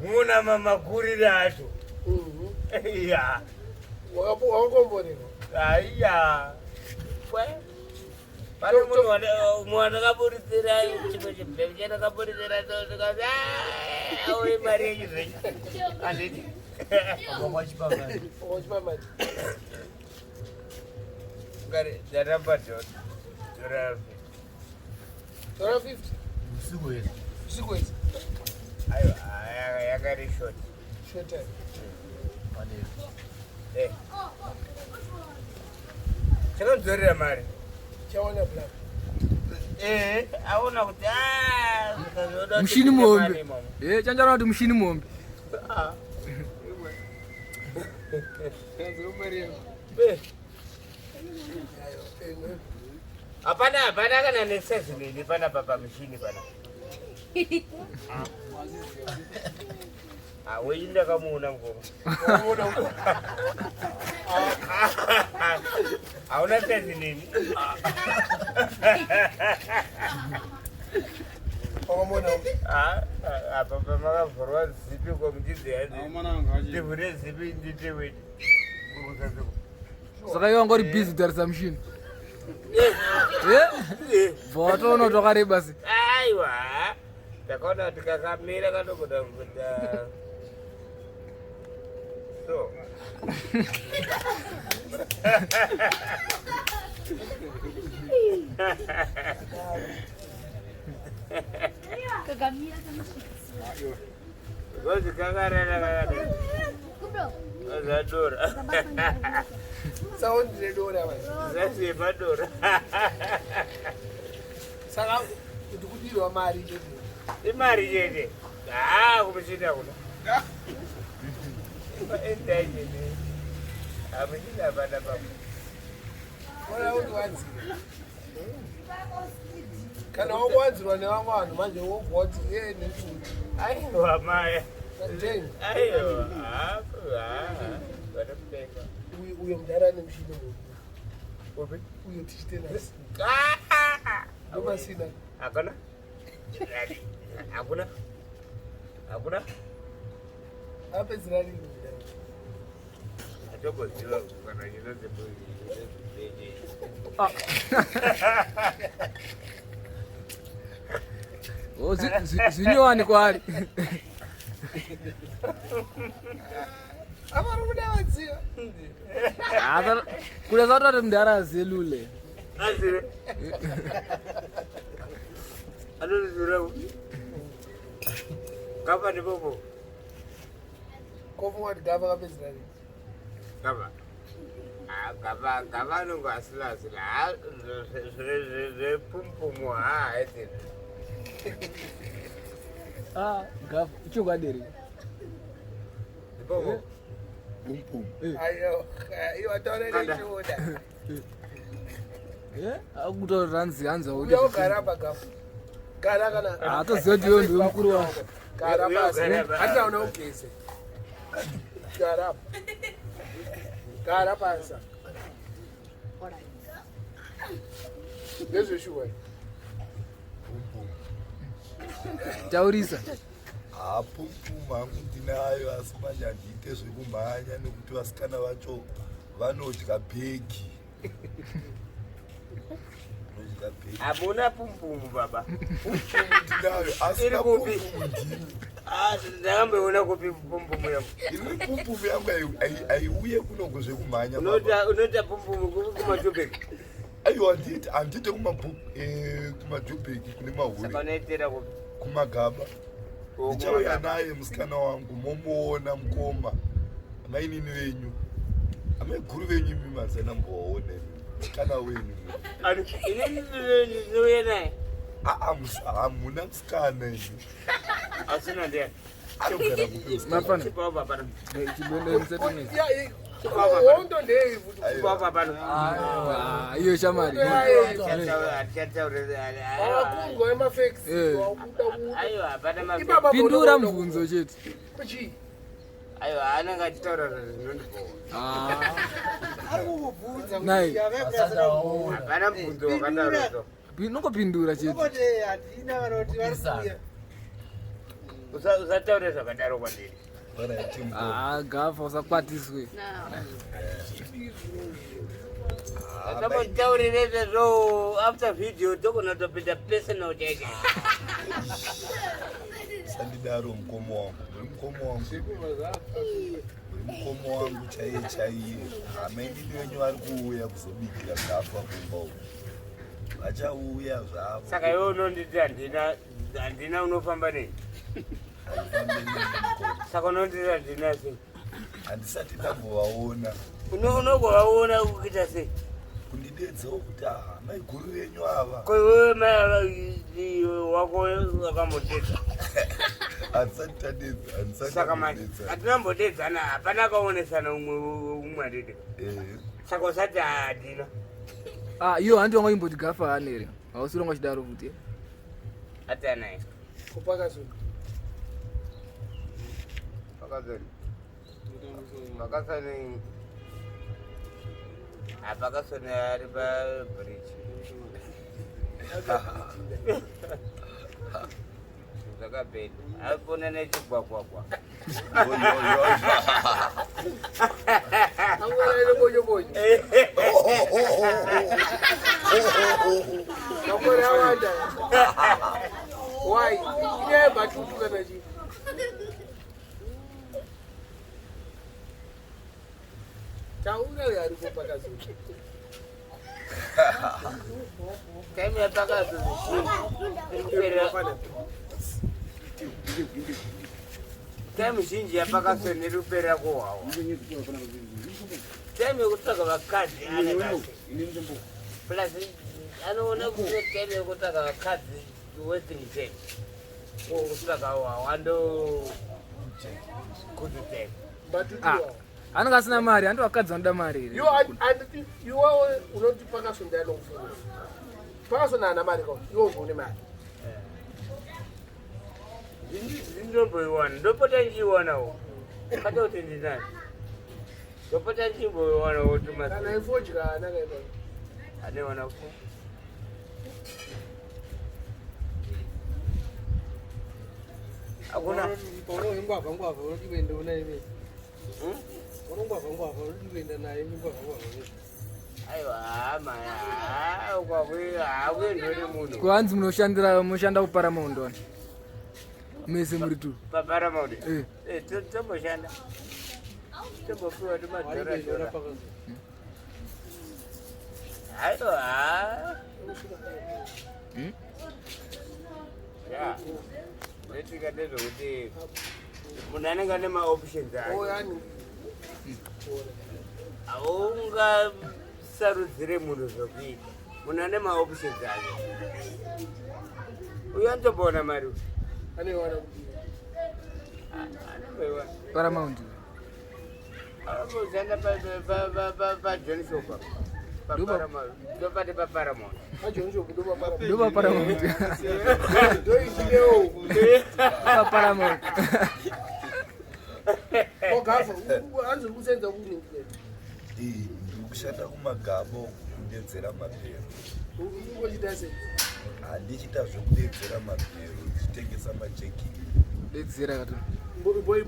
Muna mama kuriracho. Ya. Wakomborera. Aiya. Pano mwana kaburisira chimwe chibhebhe chana kaburisira tokazi awe mari yechizvenyu anditi Wachipamati. ngari ndaramba Tora 50. Usiku hizi. ayo yakari short Time. chakanzorera mari Chaona black. aona kuti Mushini Muhombe. Chanjara kuti Mushini Muhombe. Hapana kana nesize nini pana papa Mushini pana. Wewe kamuona ngoro. Hauna tezi nini? Papa makavhurwa zipi komudzi yazi. Ndivhure zipi nditewe. Saka iwe ngori busy kutarisa Mushini. Votoona tokareba se. Aiwa. Takaona tikakamira kanogoda kuda. So. Kagamira kama Gozi kakarara. Azadora. Sound redora basi. Zasi madora. Saka kudirwa mari chete. Imari chete. Kumishina kuna. Endaje ne. Amishina bana baba. Wala uwanzira. Kana wakwanzirwa nevamwe vanhu manje wogoti nekuti Aiwa maya. ndeni Aiwa. Vanamuteka. uyo mudhara nemushini muhombe Ope. uyo tichitenasi Ndomasina. Hakuna? Hakuna? apedzera rini mudhara Atokoziva kana yinoze Zinyowani kwari. avarume vadziva Kuda zatoti mudhara azelule. Azire. Anozira. Gaffa ndipopo. kofunga kuti Gaffa kapedzera rini Gaffa. Gaffa nongo asila. Zvepumpumu eti. Gaffa uchokwaderi. Ndipopo. ayo iwo taurere chiuda Akutori Hanzi uya ugara pa Gaffa gara kana atoziva kuti iwe ndiwe mukuru wavo. gara pasi hatitaona ugeze gara pasi ndezveshuwa Taurisa. Pumpumu hangu ndinayo asi manje handiite zvekumhanya nekuti vasikana vacho vanodya bhegi. Hamuna pumpumu baba. Ndinayo asi pumpumu ndini. Ndakamboona kupi pumpumu yangu. Iri pumpumu yangu aiuye kunongo zvekumhanya. Unoita pumpumu kumaJoburg. Aiwa handite kumaJoburg kune mahuri. Saka unoitira kumagaba. Ndichauya naye musikana wangu momuona mukoma mainini venyu ameguru venyu imi mazana mboone musikana wenyu inouya naye hamuna musikana ini asina ndiani anogara kupe Mafana. chipawo papano Chibonde msettings. wondo ndei kuti chipawo papano Iyo shamari. vakungwa emafeksi wakuda aiwa hapana Pindura mvunzo chete. kuchi Aiwa ananga achitaura zvinondibvova. Arikukubvunza Nai. kuti avekurasaona. Hapana mubvunzo wakadarozo. Nongopindura chete. Ngote hatina vanoti varikuuya. Usataure zvakadaro kwandiri. Gaffa usakwatiswe. Ndambotaurire izvozvo after video tokunotopinda personal chete. Sandidaro mkomo wangu. Mkomo wangu chaiye. Amaindini wenyu vari kuuya kuzobikira Gaffa kumba uku. Vachauya zvavo. Saka iwe unonditi handina unofamba nei? Saka unonditi handina sei? Handisati ndambovaona. Unogovaona kuita sei? Kundidedzawo kuti mai guru venyu ava. Ko iwewe mai wako wakamudedza. Handisati tadedza. Saka manje hatinambodedzana hapana kaonesana umwe adede. Saka usati handina. Iyo handi wanga imboti Gaffa anere. Hausironga chidaro futi. Ati anaye. Kupakasoni. Pakasoni. Pakasoni ari pabridge. Zvakapenda. Apona nechigwagwagwa. Angwara bonyo. Makore awanda. Why? Ine batutu kana chi. Tauna yari kupakasoni. Kami yapakasoni. Time zhinji yapakasoni irikupera kuhwawa. Time yekutsvaga vakadzi ane basi. Plus anoona kuti time yekutsvaga vakadzi wasting time. Kutsvaga hwawa ndo good time. Batutu. Anenge asina mari, andi vakadzi vanoda mari here. Iwewe unoti Parkerson ndanokufunga. Parkerson haana mari kwa. Iwe une mari. Ndindomboiwana, ndopota ndichiwanawo. Kata kuti ndinani. Ndopota ndichimboiwanawo tumasi. Kana ifodya anakaita. Anewana ku. Hakuna. Ngwavha unoti kuenda una ime. Ngwavha unoti kuenda naye ngwavha. Aiwa maya, kwakwendori munhu. Kuhanzi munoshanda kuParamount wani. Mese muri tu. Paparamount. Tomboshanda. Tombopiwa tumadhora. Aiwa. Ya. Netika ndezvokuti munhu anenge ane maoptions ake. Haungasarudzire munhu zvokuita. Munhu ane maoptions ake. Uyo anotomboona mari. Anewana kuti. Anomboiwana. Paramount. Anomboshanda paJohn Shop. Ndopati paParamount. PaJohn Shop ndopaParamount. NdopaParamount. Ndoichinewo. Paramount. Gaffa, hanzi kusenza kuni. Ndikushanda kumagabo kudedzera mapero. Ngochita sei? Handichita zvekudedzera mapero, ndichitengesa majeki. Dedzera kato.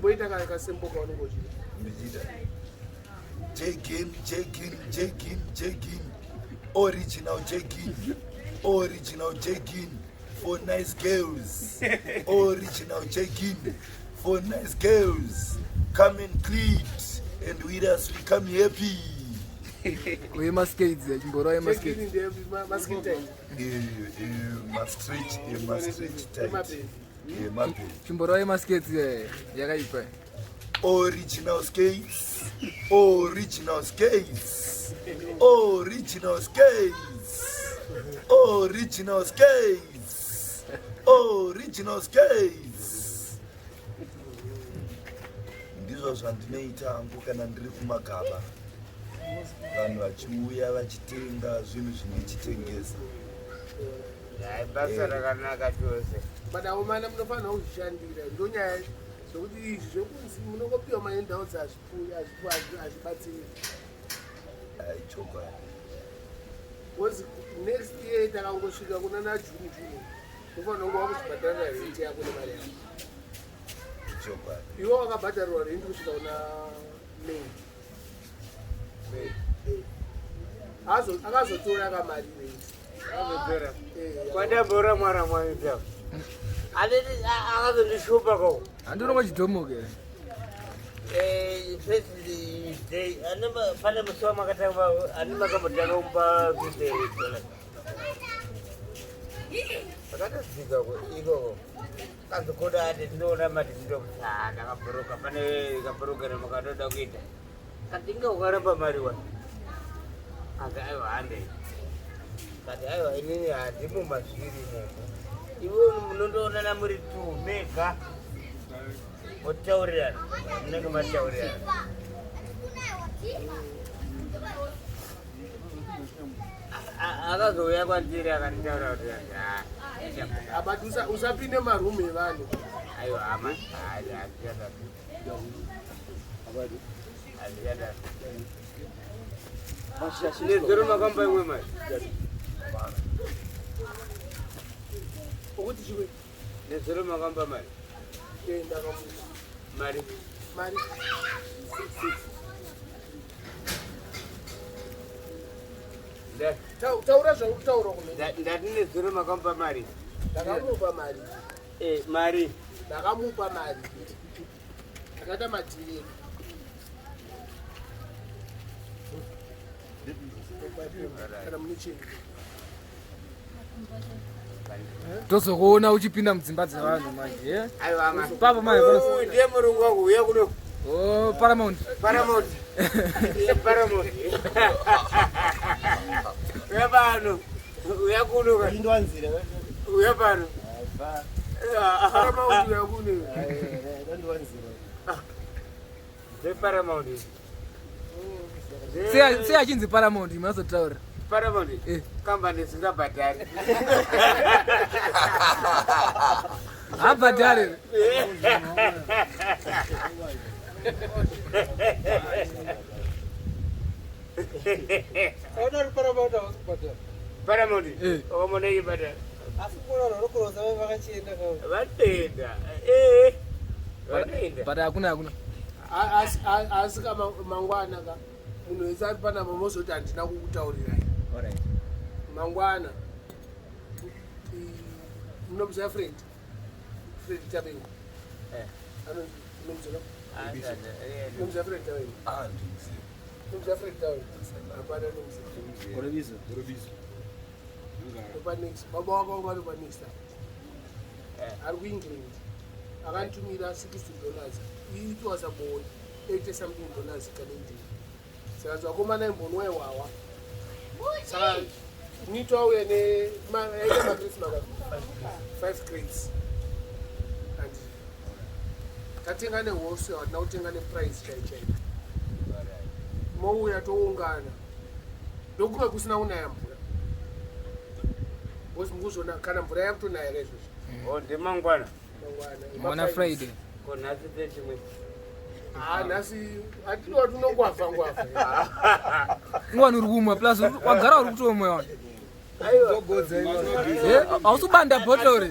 Boita kasemboka unongochita. Ndichita Jekin, original Jekin for nice girls. Original Jekin for nice girls. Come and cleat, and with us we come happy. We must skates, chimboro must skates. Must stretch tight. Chimboro must skates yakaipa. Original skates. Ndizvo zvandinoita hangu kana ndiri kumagaba. Vanhu vachiuya vachitenga zvinhu zvinochitengesa. Basa rakanaka chose. Badaumana munofanira kuzvishandira. Ndonyaya zvokuti izvi zvokunzi munongopiwa maendau azvibatsiri chokwadi because next year takangosvika kuna najuni ufanira kunge wakuchibhadharira renti yako nemari yako chokwadi iwe wakabhadharirwa renti kusvika kuna May akazotora kamari renti kwandambora mwara mwaita akazondishupa ko handinongo chidhomoke pane musi wamakatanga ani makambotanga kumba kuzeitola akatosvika ikoko kanzokoda ati ndinoona mati ndinokusaa ndakabhuruka pane kabhurukana makatoda kuita katinga ukaramba mari wa ati aiwa handei kati aiwa inini handimo mazviri moko iwe munondoonana muri tu mega motaurirana munenge mataurirana akazouya kwandiri akanditaura kuti but usapinde marumu evanhu aiwa hama nezero makamba imwe mari okuti chiwe nezero makamba mari mari taura zvaukutaura kuno ndati nezero makamba mari ndakamupa mari mari ndakamupa mari akaita matireni kana mune chii tozokuona uchipinda mudzimba dzevanhu manje papo ndiye murungu wangu uya kuno paramount uya pano uya kuno uya pano paramount uya kuno Paramount. sei achinzi paramount mazotaura Paramount. Company singabhadhari. habhadhari Paramount. Omonei bhadhari. Vatenda. but hakuna asi mangwana ka munhu wese ari panapa mozoti handina kukutaurirai mangwana munomuziva fred tabengu nomuziva fred tabengu nomuziva fred tabengu hapana nomuziva baba wako vari panext ari kuengland akanditumira $60. It was about 80 something dollars Canadian. So as a woman and Murehwa. So Nito and a 5 crates. And cutting on a horse or noting on a price change. More we are to Ungana. Don't go to Naunam. Was Muzona Canambram to Naire. Oh, the Mangwana. on Friday. Nasi atino tunongwafa ngwani uri kumwe plus wagara uri kutomwe wana ausubanda bhotoro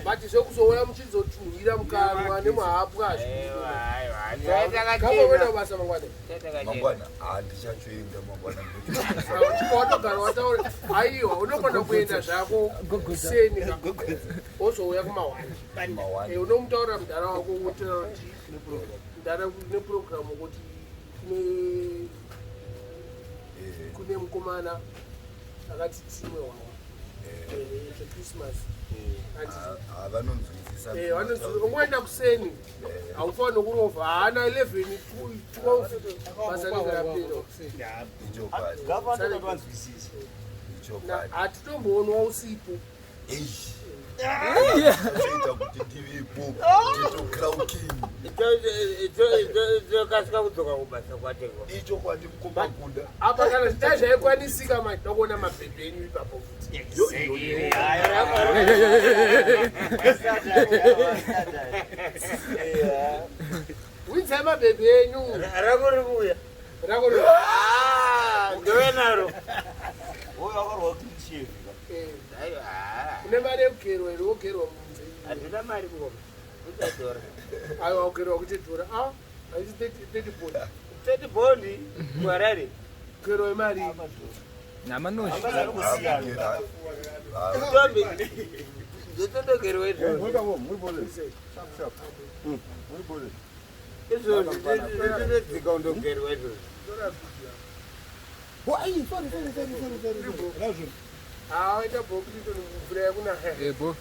but zvekuzouya muchizotunhira mukanwa nemuhapu azvo kamboenda basa mangwana handichachoenda mangwana watogara wataura aiwa unogona kuenda zvako seni wozouya kumawani unomutaurira mudhara wako wotera kuti mudhara nepurogiramu kuti kune mukomana akati timwe wawa zveChristmas ungoenda kuseni haufanira nokurovha haana 11 12 basa negarapera hatitomboonwa usipo Zoita kuti ndivepo titokrauking kasika kudzoka kubasa kwateko icho kwati mukoma Kuda apa kana zvazvaikwanisika matakona mabhebhe enyu ipapo futi winzai mabhebhe enyu rakuri kuya ndovenaro une mari yekugerwa here wogerwa munze handina mari kukoma uchatora aiwa kugerwa kuchitora aisi 30 bondi kuharare kugerwa yemari namanoshi tombi ndotondogerwa izvozvinodzika undogerwa izvozvo aita bhokutito mvura yakuna ebo